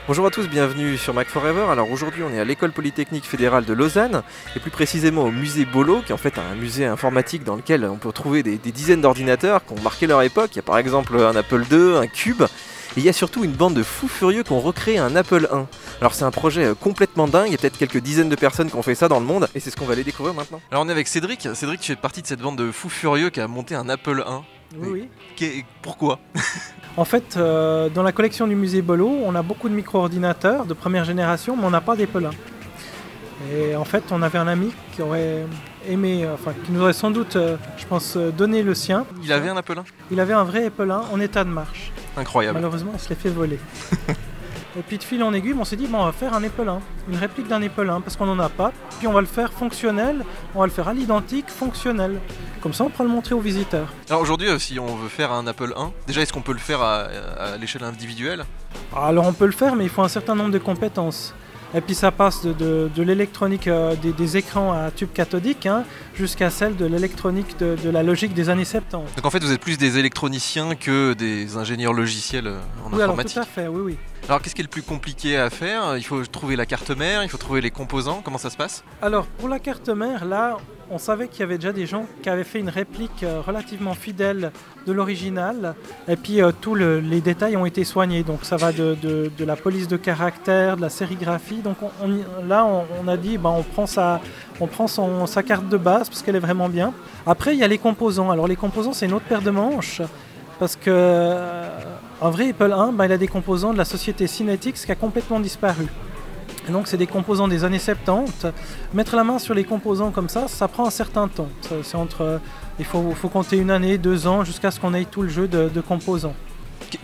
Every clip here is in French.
Bonjour à tous, bienvenue sur Mac Forever. Alors aujourd'hui on est à l'École Polytechnique Fédérale de Lausanne et plus précisément au musée Bolo, qui est en fait un musée informatique dans lequel on peut retrouver des dizaines d'ordinateurs qui ont marqué leur époque. Il y a par exemple un Apple II, un Cube, et il y a surtout une bande de fous furieux qui ont recréé un Apple I. Alors c'est un projet complètement dingue, il y a peut-être quelques dizaines de personnes qui ont fait ça dans le monde et c'est ce qu'on va aller découvrir maintenant. Alors on est avec Cédric, Cédric tu fais partie de cette bande de fous furieux qui a monté un Apple I. Oui. Pourquoi? En fait, dans la collection du musée Bolo, on a beaucoup de micro-ordinateurs de première génération, mais on n'a pas d'Apple I. Et en fait, on avait un ami qui aurait aimé, qui nous aurait sans doute, je pense, donné le sien. Il avait un Apple I? Il avait un vrai Apple I en état de marche. Incroyable. Malheureusement, il se l'est fait voler. Et puis de fil en aiguille, on s'est dit, on va faire un Apple I, une réplique d'un Apple I, parce qu'on n'en a pas. Puis on va le faire fonctionnel, on va le faire à l'identique, fonctionnel. Comme ça, on pourra le montrer aux visiteurs. Alors aujourd'hui, si on veut faire un Apple I, déjà est-ce qu'on peut le faire à l'échelle individuelle? Alors on peut le faire, mais il faut un certain nombre de compétences. Et puis ça passe de l'électronique des écrans à tube cathodique jusqu'à celle de l'électronique de la logique des années 70. Donc en fait vous êtes plus des électroniciens que des ingénieurs logiciels en oui, informatique. Alors tout à fait, oui. Alors qu'est-ce qui est le plus compliqué à faire? Il faut trouver la carte mère, il faut trouver les composants, comment ça se passe? Alors pour la carte mère, là, on savait qu'il y avait déjà des gens qui avaient fait une réplique relativement fidèle de l'original. Et puis tous les détails ont été soignés. Donc ça va de la police de caractère, de la sérigraphie. Donc on a dit, on prend sa carte de base parce qu'elle est vraiment bien. Après il y a les composants. Alors les composants c'est une autre paire de manches. Parce que un vrai Apple I, il a des composants de la société Synetics qui a complètement disparu. Et donc c'est des composants des années 70. Mettre la main sur les composants comme ça prend un certain temps. Il faut compter 1 année, 2 ans, jusqu'à ce qu'on ait tout le jeu de composants.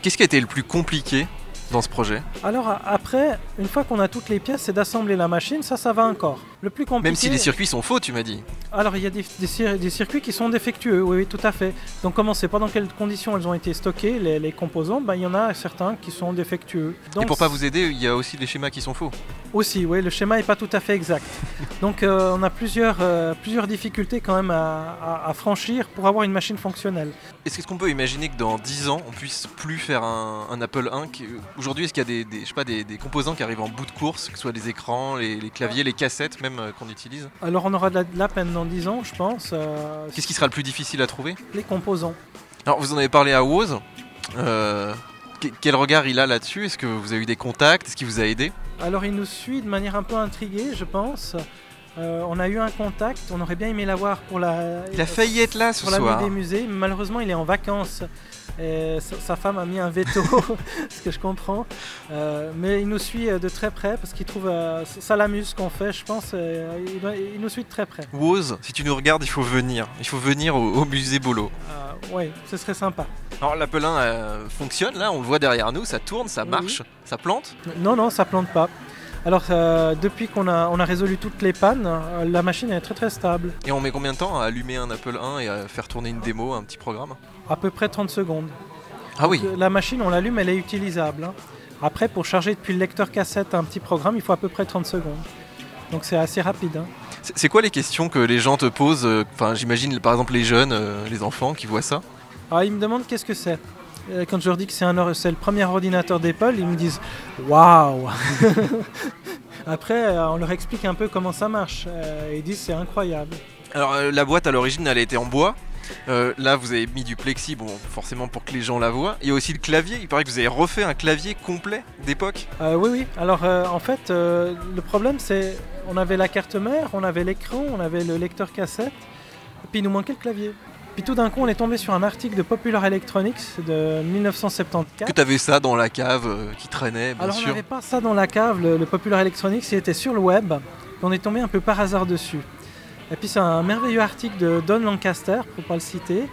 Qu'est-ce qui a été le plus compliqué dans ce projet? Alors après, une fois qu'on a toutes les pièces, c'est d'assembler la machine, ça va encore. Le plus compliqué... Même si les circuits sont faux, tu m'as dit. Alors il y a des circuits qui sont défectueux, oui, tout à fait. Donc comment c'est pas dans quelles conditions elles ont été stockées, les composants, il y en a certains qui sont défectueux. Donc, et pour pas vous aider, il y a aussi des schémas qui sont faux. Aussi, oui, le schéma n'est pas tout à fait exact. Donc on a plusieurs difficultés quand même à franchir pour avoir une machine fonctionnelle. Est-ce qu'on peut imaginer que dans 10 ans, on puisse plus faire un Apple I? Aujourd'hui, est-ce qu'il y a des composants qui arrivent en bout de course, que ce soit les écrans, les claviers, les cassettes même qu'on utilise? Alors on aura de la peine dans 10 ans, je pense. Qu'est-ce qui sera le plus difficile à trouver? Les composants. Alors vous en avez parlé à Woz. Quel regard il a là-dessus? Est-ce que vous avez eu des contacts? Est-ce qu'il vous a aidé? Alors il nous suit de manière un peu intriguée, je pense. On a eu un contact, on aurait bien aimé l'avoir pour la... Il a failli être là ce soir. Pour la nuit des musées, mais malheureusement il est en vacances. Et sa femme a mis un veto, ce que je comprends. Mais il nous suit de très près parce qu'il trouve ça l'amuse ce qu'on fait, je pense. Il nous suit de très près. Woz, si tu nous regardes, il faut venir. Il faut venir au musée Bolo. Oui, ce serait sympa. Alors l'Apple I fonctionne là, on le voit derrière nous, ça tourne, ça marche, oui. Ça plante? Non, ça plante pas. Alors depuis qu'on a résolu toutes les pannes, la machine est très très stable. Et on met combien de temps à allumer un Apple I et à faire tourner une démo, un petit programme? À peu près 30 secondes. Ah oui. La machine, on l'allume, elle est utilisable. Après, pour charger depuis le lecteur cassette un petit programme, il faut à peu près 30 secondes. Donc c'est assez rapide. C'est quoi les questions que les gens te posent? J'imagine par exemple les jeunes, les enfants qui voient ça. Ils me demandent qu'est-ce que c'est. Quand je leur dis que c'est le premier ordinateur d'Apple, ils me disent « Waouh !» Après, on leur explique un peu comment ça marche. Ils disent « C'est incroyable !» Alors la boîte à l'origine, elle était en bois. Là, vous avez mis du plexi, forcément pour que les gens la voient. Il y a aussi le clavier. Il paraît que vous avez refait un clavier complet d'époque. Oui. Alors en fait, le problème c'est on avait la carte mère, on avait l'écran, on avait le lecteur cassette, et puis il nous manquait le clavier. Puis tout d'un coup, on est tombé sur un article de Popular Electronics de 1974. Que tu avais ça dans la cave qui traînait, bien sûr. Alors on n'avait pas ça dans la cave, le Popular Electronics, il était sur le web. On est tombé un peu par hasard dessus. Et puis c'est un merveilleux article de Don Lancaster, pour ne pas le citer,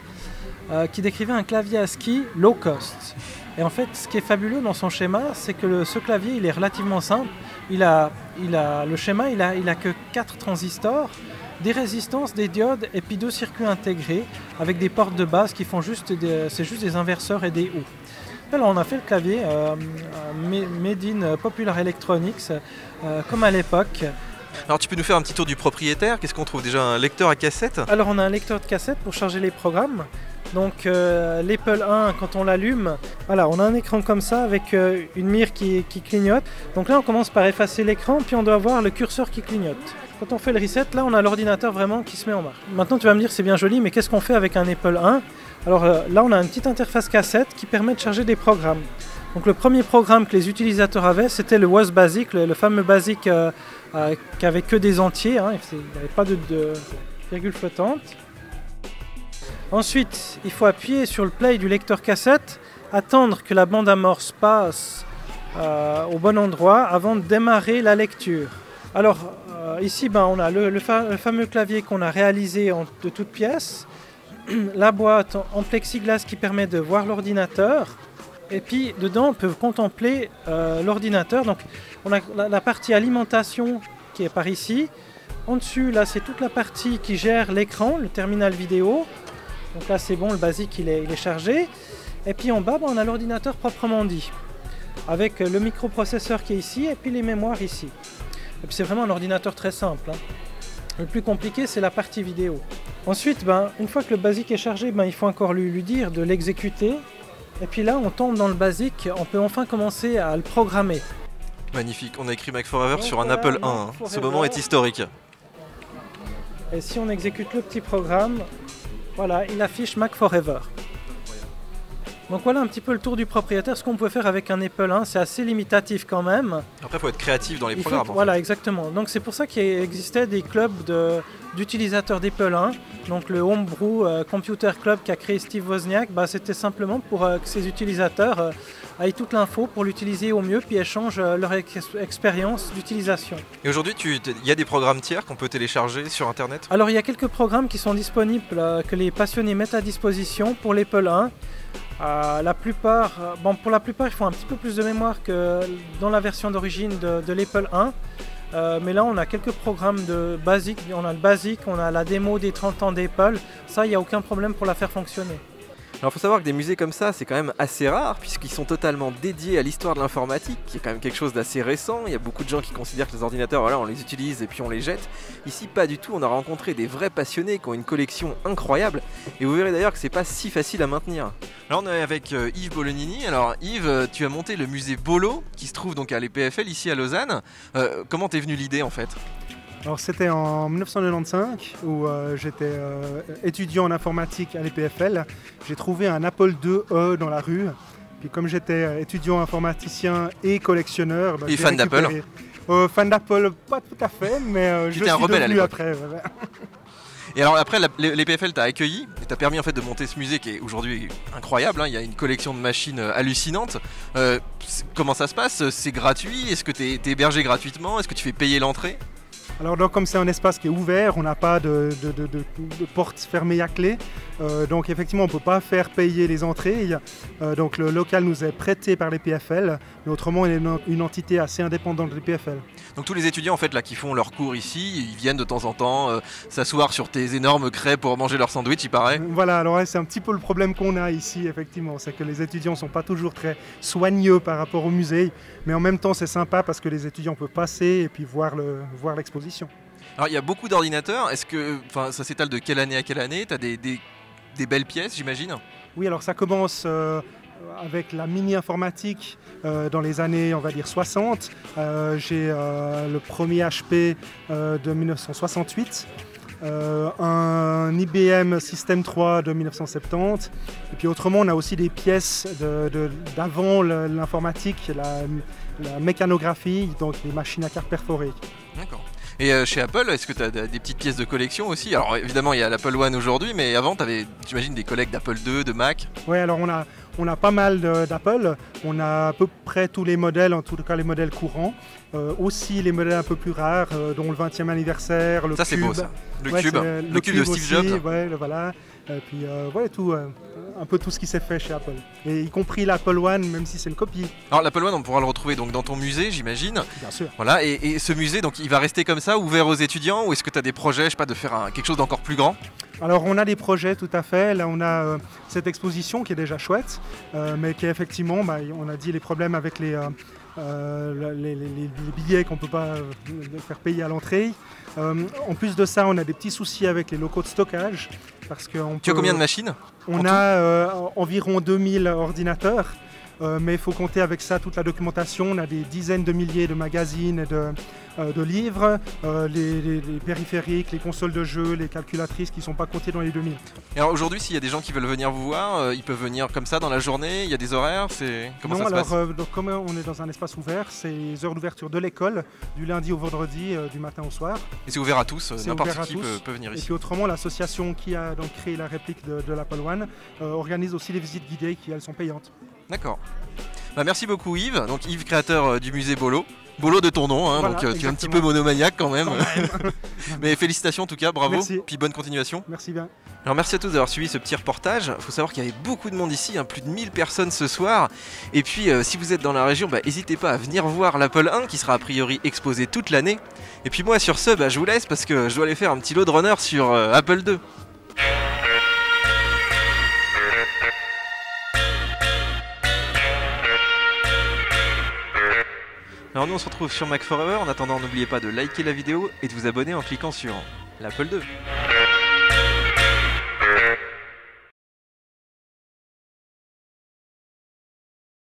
qui décrivait un clavier ASCII low cost. Et en fait, ce qui est fabuleux dans son schéma, c'est que ce clavier, il est relativement simple. Le schéma, il a que 4 transistors, des résistances, des diodes et puis 2 circuits intégrés avec des portes de base qui font juste des inverseurs et des hauts. Alors on a fait le clavier made in Popular Electronics comme à l'époque. Alors tu peux nous faire un petit tour du propriétaire? Qu'est-ce qu'on trouve déjà? Un lecteur à cassette? Alors on a un lecteur de cassette pour charger les programmes. Donc l'Apple 1, quand on l'allume, voilà, on a un écran comme ça avec une mire qui clignote. Donc là, on commence par effacer l'écran, puis on doit voir le curseur qui clignote. Quand on fait le reset, là, on a l'ordinateur vraiment qui se met en marche. Maintenant, tu vas me dire, c'est bien joli, mais qu'est-ce qu'on fait avec un Apple 1? Alors là, on a une petite interface cassette qui permet de charger des programmes. Donc le premier programme que les utilisateurs avaient, c'était le Was Basic, le fameux Basic qui avait que des entiers, hein, il n'y avait pas de virgule flottante. Ensuite, il faut appuyer sur le play du lecteur cassette, attendre que la bande amorce passe au bon endroit avant de démarrer la lecture. Alors ici, on a le fameux clavier qu'on a réalisé de toutes pièces, la boîte en plexiglas qui permet de voir l'ordinateur, et puis dedans on peut contempler l'ordinateur. Donc on a la partie alimentation qui est par ici. En dessus, là, c'est toute la partie qui gère l'écran, le terminal vidéo. Donc là, c'est bon, le basique, il est chargé. Et puis en bas, on a l'ordinateur proprement dit, avec le microprocesseur qui est ici, et puis les mémoires ici. Et puis c'est vraiment un ordinateur très simple, hein. Le plus compliqué, c'est la partie vidéo. Ensuite, une fois que le basique est chargé, il faut encore lui dire de l'exécuter. Et puis là, on tombe dans le basique, on peut enfin commencer à le programmer. Magnifique, on a écrit Mac Forever sur un Apple 1, hein. Ce moment est historique. Et si on exécute le petit programme, voilà, il affiche Mac Forever. Donc voilà un petit peu le tour du propriétaire. Ce qu'on peut faire avec un Apple 1, c'est assez limitatif quand même. Après, il faut être créatif dans les programmes. Voilà, exactement. Donc c'est pour ça qu'il existait des clubs d'utilisateurs d'Apple 1. Donc le Homebrew Computer Club qu'a créé Steve Wozniak, c'était simplement pour que ces utilisateurs aient toute l'info pour l'utiliser au mieux, puis échangent leur expérience d'utilisation. Et aujourd'hui, il y a des programmes tiers qu'on peut télécharger sur Internet? Alors il y a quelques programmes qui sont disponibles, que les passionnés mettent à disposition pour l'Apple 1. Pour la plupart, il faut un petit peu plus de mémoire que dans la version d'origine de l'Apple 1. Mais là, on a quelques programmes de basique. On a le basique, on a la démo des 30 ans d'Apple. Ça, il n'y a aucun problème pour la faire fonctionner. Alors il faut savoir que des musées comme ça, c'est quand même assez rare, puisqu'ils sont totalement dédiés à l'histoire de l'informatique, qui est quand même quelque chose d'assez récent. Il y a beaucoup de gens qui considèrent que les ordinateurs, voilà, on les utilise et puis on les jette. Ici, pas du tout, on a rencontré des vrais passionnés qui ont une collection incroyable, et vous verrez d'ailleurs que c'est pas si facile à maintenir. Là on est avec Yves Bolognini. Alors Yves, tu as monté le musée Bolo, qui se trouve donc à l'EPFL ici à Lausanne. Comment t'es venue l'idée en fait? Alors c'était en 1995 où j'étais étudiant en informatique à l'EPFL. J'ai trouvé un Apple IIe dans la rue. Puis comme j'étais étudiant informaticien et collectionneur... et fan d'Apple? Fan d'Apple, pas tout à fait, mais je suis devenu après. Et alors après, l'EPFL t'a accueilli et t'a permis en fait de monter ce musée qui est aujourd'hui incroyable, hein. Il y a une collection de machines hallucinantes. Comment ça se passe? C'est gratuit? Est-ce que tu es hébergé gratuitement? Est-ce que tu fais payer l'entrée? Alors donc, comme c'est un espace qui est ouvert, on n'a pas de porte fermée à clé. Donc effectivement, on ne peut pas faire payer les entrées. Donc le local nous est prêté par l'EPFL, mais autrement, il est une entité assez indépendante de l'EPFL. Donc tous les étudiants en fait là qui font leurs cours ici, ils viennent de temps en temps s'asseoir sur tes énormes crêpes pour manger leur sandwich, il paraît. Voilà, alors c'est un petit peu le problème qu'on a ici, effectivement. C'est que les étudiants ne sont pas toujours très soigneux par rapport au musée, mais en même temps c'est sympa parce que les étudiants peuvent passer et puis voir l'exposition. Alors il y a beaucoup d'ordinateurs, est-ce que ça s'étale de quelle année à quelle année? Tu as des belles pièces, j'imagine? Oui, alors ça commence avec la mini-informatique dans les années, on va dire, 60. J'ai le premier HP de 1968, un IBM System 3 de 1970. Et puis autrement, on a aussi des pièces d'avant l'informatique, la mécanographie, donc les machines à carte perforées. D'accord. Et chez Apple, est-ce que tu as des petites pièces de collection aussi? Alors évidemment, il y a l'Apple One aujourd'hui, mais avant, tu avais, j'imagine, des collègues d'Apple II, de Mac? Oui, alors on a pas mal d'Apple. On a à peu près tous les modèles, en tout cas les modèles courants. Aussi les modèles un peu plus rares, dont le 20e anniversaire, le Cube. Ça, c'est beau, ça. Le Cube de Steve Jobs. Ouais, voilà. Et puis un peu tout ce qui s'est fait chez Apple. Et y compris l'Apple One, même si c'est une copie. Alors l'Apple One, on pourra le retrouver donc dans ton musée, j'imagine. Bien sûr. Voilà, et ce musée, donc il va rester comme ça, ouvert aux étudiants, ou est-ce que tu as des projets, je sais pas, de faire quelque chose d'encore plus grand? Alors on a des projets, tout à fait. Là on a cette exposition qui est déjà chouette, mais qui est effectivement, on a dit les problèmes avec les billets qu'on ne peut pas faire payer à l'entrée. En plus de ça, on a des petits soucis avec les locaux de stockage. Parce que Tu as combien de machines? On a environ 2000 ordinateurs. Mais il faut compter avec ça toute la documentation. On a des dizaines de milliers de magazines et de livres, les périphériques, les consoles de jeux, les calculatrices qui ne sont pas comptées dans les 2000. Et alors aujourd'hui, s'il y a des gens qui veulent venir vous voir, ils peuvent venir comme ça dans la journée, il y a des horaires, comment ça se passe? Donc, comme on est dans un espace ouvert, c'est les heures d'ouverture de l'école, du lundi au vendredi, du matin au soir. Et c'est ouvert à tous, n'importe qui peut venir Et ici. puis autrement, l'association qui a donc créé la réplique de l'Apple One organise aussi des visites guidées qui, elles, sont payantes. D'accord. Bah, merci beaucoup Yves, donc Yves créateur du musée Bolo. Bolo de ton nom, hein, Voilà, donc tu es un petit exactement. peu monomaniaque quand même. Mais félicitations en tout cas, bravo, Merci. puis bonne continuation. Merci bien. Alors merci à tous d'avoir suivi ce petit reportage. Il faut savoir qu'il y avait beaucoup de monde ici, hein, plus de 1000 personnes ce soir. Et puis si vous êtes dans la région, n'hésitez pas à venir voir l'Apple 1 qui sera a priori exposé toute l'année. Et puis moi sur ce, je vous laisse parce que je dois aller faire un petit load runner sur Apple 2. Alors nous on se retrouve sur Mac Forever. En attendant, n'oubliez pas de liker la vidéo et de vous abonner en cliquant sur l'Apple 2.